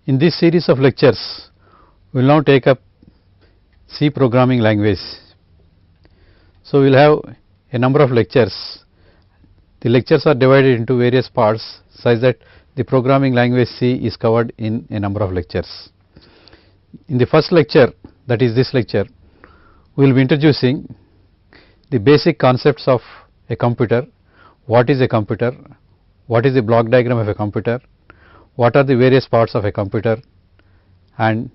In this series of lectures, we will now take up C programming language. So, we will have a number of lectures. The lectures are divided into various parts such that the programming language C is covered in a number of lectures. In the first lecture, that is this lecture, we will be introducing the basic concepts of a computer. What is a computer? What is the block diagram of a computer? What are the various parts of a computer, and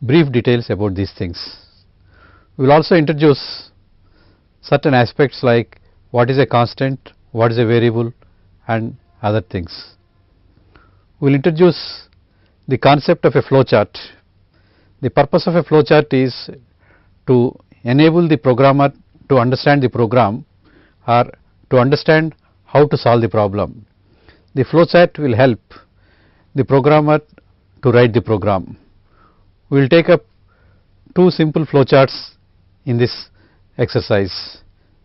brief details about these things. We will also introduce certain aspects like what is a constant, what is a variable, and other things. We will introduce the concept of a flow chart. The purpose of a flow chart is to enable the programmer to understand the program or to understand how to solve the problem. The flow chart will help the programmer to write the program. We will take up two simple flow charts in this exercise.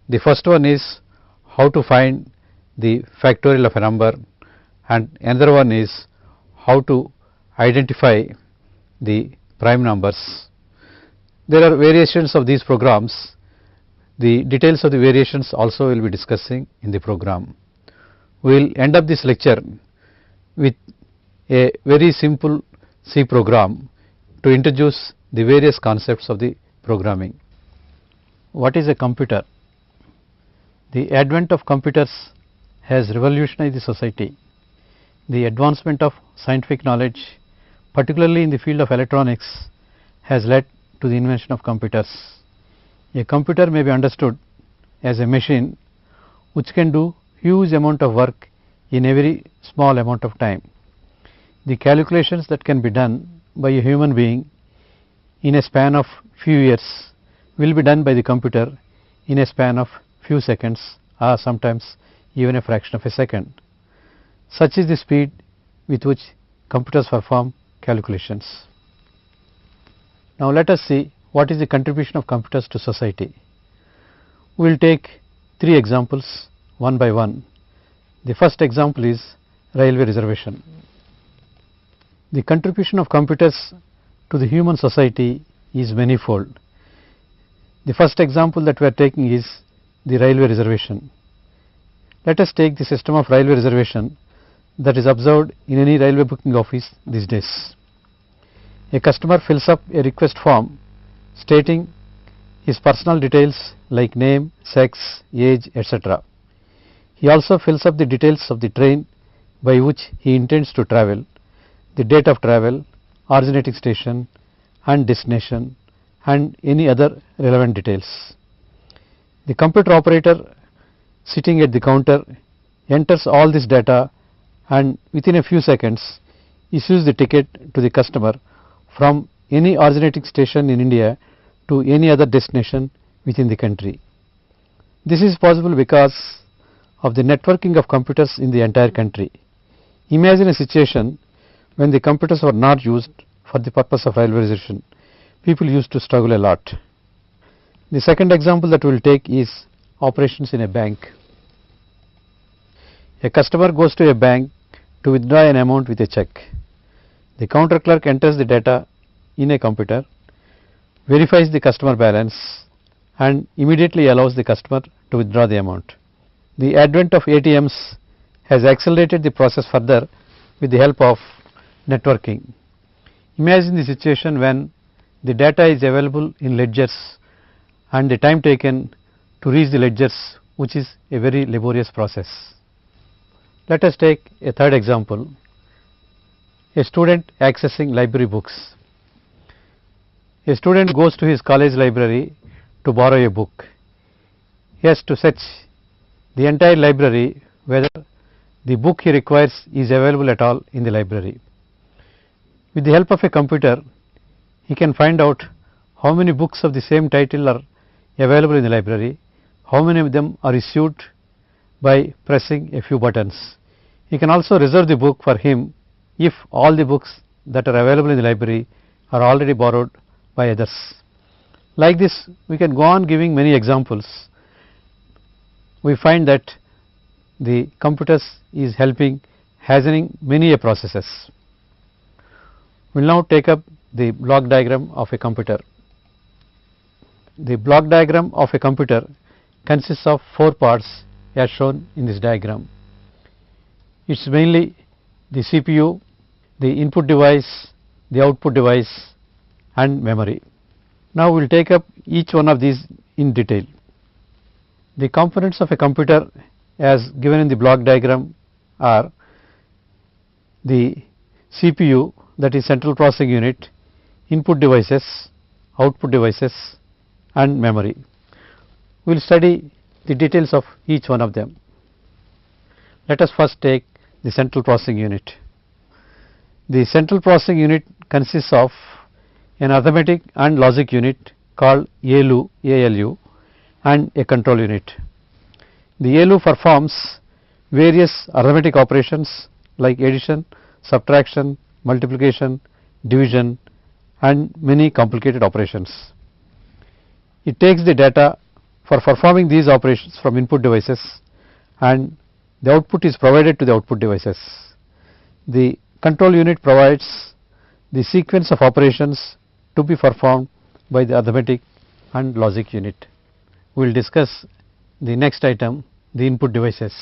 The first one is how to find the factorial of a number, and another one is how to identify the prime numbers. There are variations of these programs. The details of the variations also we will be discussing in the program. We will end up this lecture with a very simple C program to introduce the various concepts of the programming. What is a computer? The advent of computers has revolutionized the society. The advancement of scientific knowledge, particularly in the field of electronics, has led to the invention of computers. A computer may be understood as a machine which can do huge amount of work in a very small amount of time. The calculations that can be done by a human being in a span of few years will be done by the computer in a span of few seconds, or sometimes even a fraction of a second. Such is the speed with which computers perform calculations. Now, let us see what is the contribution of computers to society. We will take three examples one by one. The first example is railway reservation. The contribution of computers to the human society is manifold. The first example that we are taking is the railway reservation. Let us take the system of railway reservation that is observed in any railway booking office these days. A customer fills up a request form stating his personal details like name, sex, age, etc. He also fills up the details of the train by which he intends to travel, the date of travel, originating station and destination, and any other relevant details. The computer operator sitting at the counter enters all this data and within a few seconds issues the ticket to the customer from any originating station in India to any other destination within the country. This is possible because of the networking of computers in the entire country. Imagine a situation when the computers were not used for the purpose of railway reservation. People used to struggle a lot. The second example that we will take is operations in a bank. A customer goes to a bank to withdraw an amount with a check. The counter clerk enters the data in a computer, verifies the customer balance, and immediately allows the customer to withdraw the amount. The advent of ATMs has accelerated the process further with the help of networking. Imagine the situation when the data is available in ledgers and the time taken to reach the ledgers, which is a very laborious process. Let us take a third example, a student accessing library books. A student goes to his college library to borrow a book. He has to search the entire library whether the book he requires is available at all in the library. With the help of a computer, he can find out how many books of the same title are available in the library, how many of them are issued by pressing a few buttons. He can also reserve the book for him if all the books that are available in the library are already borrowed by others. Like this, we can go on giving many examples. We find that the computers is helping hastening many processes. We will now take up the block diagram of a computer. The block diagram of a computer consists of 4 parts as shown in this diagram. It is mainly the CPU, the input device, the output device and memory. Now we will take up each one of these in detail. The components of a computer as given in the block diagram are the CPU, that is central processing unit, input devices, output devices and memory. We will study the details of each one of them. Let us first take the central processing unit. The central processing unit consists of an arithmetic and logic unit called ALU and a control unit. The ALU performs various arithmetic operations like addition, subtraction, multiplication, division and many complicated operations. It takes the data for performing these operations from input devices and the output is provided to the output devices. The control unit provides the sequence of operations to be performed by the arithmetic and logic unit. We will discuss the next item, the input devices.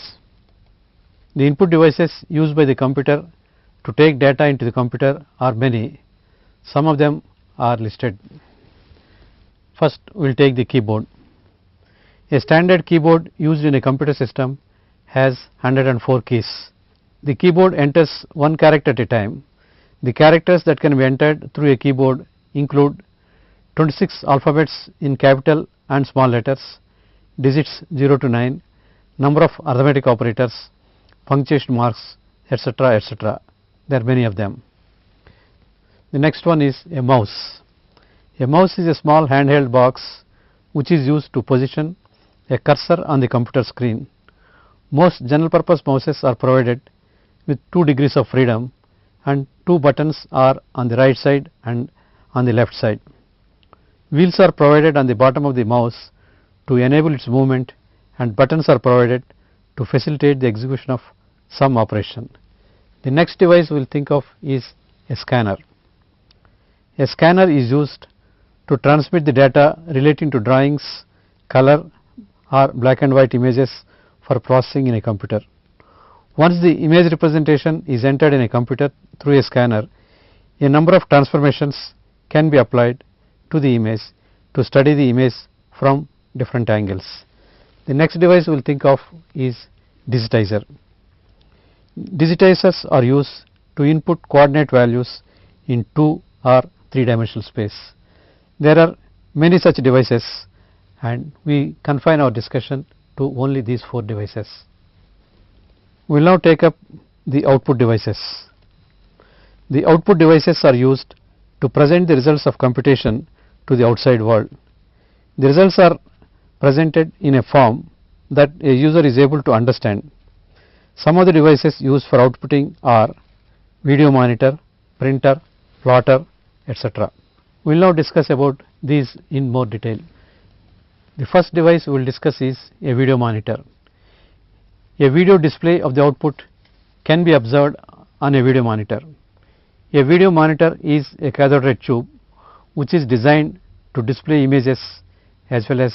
The input devices used by the computer to take data into the computer are many. Some of them are listed. First we will take the keyboard. A standard keyboard used in a computer system has 104 keys. The keyboard enters one character at a time. The characters that can be entered through a keyboard include 26 alphabets in capital and small letters, digits 0 to 9, number of arithmetic operators, punctuation marks, etc., etc. There are many of them. The next one is a mouse. A mouse is a small handheld box which is used to position a cursor on the computer screen. Most general purpose mouses are provided with 2 degrees of freedom and 2 buttons are on the right side and on the left side. Wheels are provided on the bottom of the mouse to enable its movement and buttons are provided to facilitate the execution of some operation. The next device we will think of is a scanner. A scanner is used to transmit the data relating to drawings, color or black and white images for processing in a computer. Once the image representation is entered in a computer through a scanner, a number of transformations can be applied to the image to study the image from different angles. The next device we will think of is digitizer. Digitizers are used to input coordinate values in 2 or 3 dimensional space. There are many such devices and we confine our discussion to only these 4 devices. We will now take up the output devices. The output devices are used to present the results of computation to the outside world. The results are presented in a form that a user is able to understand. Some of the devices used for outputting are video monitor, printer, plotter, etc. We will now discuss about these in more detail. The first device we will discuss is a video monitor. A video display of the output can be observed on a video monitor. A video monitor is a cathode ray tube which is designed to display images as well as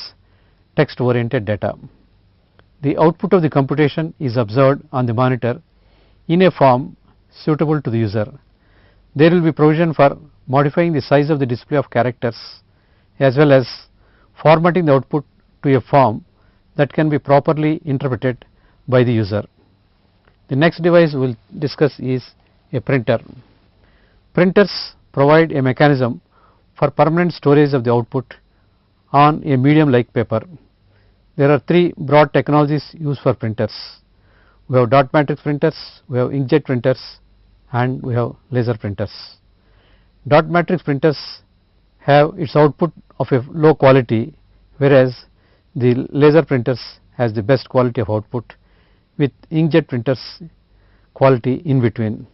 text oriented data. The output of the computation is observed on the monitor in a form suitable to the user. There will be provision for modifying the size of the display of characters as well as formatting the output to a form that can be properly interpreted by the user. The next device we will discuss is a printer. Printers provide a mechanism for permanent storage of the output on a medium like paper. There are 3 broad technologies used for printers. We have dot matrix printers, we have inkjet printers and we have laser printers. Dot matrix printers have its output of a low quality, whereas the laser printers has the best quality of output with inkjet printers quality in between.